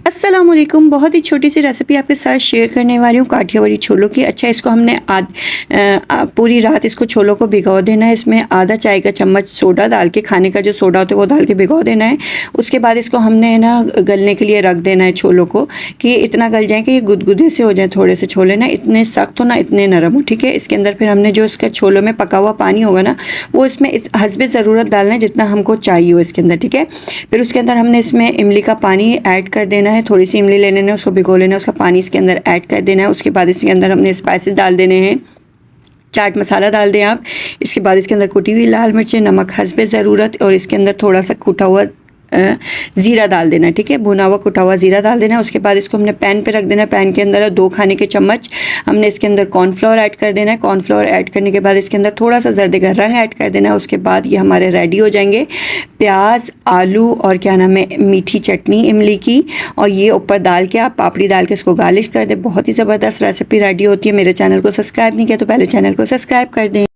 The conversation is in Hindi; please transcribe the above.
अस्सलाम वालेकुम। बहुत ही छोटी सी रेसिपी आपके साथ शेयर करने वाली हूँ काठियावाड़ी छोलों की। अच्छा, इसको हमने पूरी रात इसको छोलों को भिगो देना है। इसमें आधा चाय का चम्मच सोडा डाल के, खाने का जो सोडा होता है वो डाल के भिगो देना है। उसके बाद इसको हमने ना गलने के लिए रख देना है छोलों को, कि इतना गल जाए कि ये गुदगुदे से हो जाए। थोड़े से छोले ना इतने सख्त हो ना इतने नरम हो, ठीक है। इसके अंदर फिर हमने जो इसका छोलों में पका हुआ पानी होगा ना, वो इसमें हस्बे ज़रूरत डालना है जितना हमको चाहिए हो इसके अंदर, ठीक है। फिर उसके अंदर हमने इसमें इमली का पानी ऐड कर देना है। थोड़ी सी इमली ले लेना है, उसको भिगो लेना है, उसका पानी इसके अंदर ऐड कर देना है। उसके बाद इसके अंदर हमने स्पाइसेस डाल देने हैं। चाट मसाला डाल दें आप। इसके बाद इसके अंदर कुटी हुई लाल मिर्चें, नमक हस्बे ज़रूरत, और इसके अंदर थोड़ा सा कूटा हुआ ज़ीरा डाल देना है, ठीक है। भुना हुआ कुटा हुआ ज़ीरा डाल देना है। उसके बाद इसको हमने पैन पे रख देना है। पैन के अंदर 2 खाने के चम्मच हमने इसके अंदर कॉर्नफ्लोर ऐड कर देना है। कॉर्नफ्लोर ऐड करने के बाद इसके अंदर थोड़ा सा जर्दे का रंग ऐड कर देना है। उसके बाद ये हमारे रेडी हो जाएंगे प्याज, आलू और क्या नाम है मीठी चटनी इमली की, और ये ऊपर डाल के आप पापड़ी डाल के इसको गार्निश कर दें। बहुत ही ज़बरदस्त रेसिपी रेडी होती है। मेरे चैनल को सब्सक्राइब नहीं किया तो पहले चैनल को सब्सक्राइब कर दें।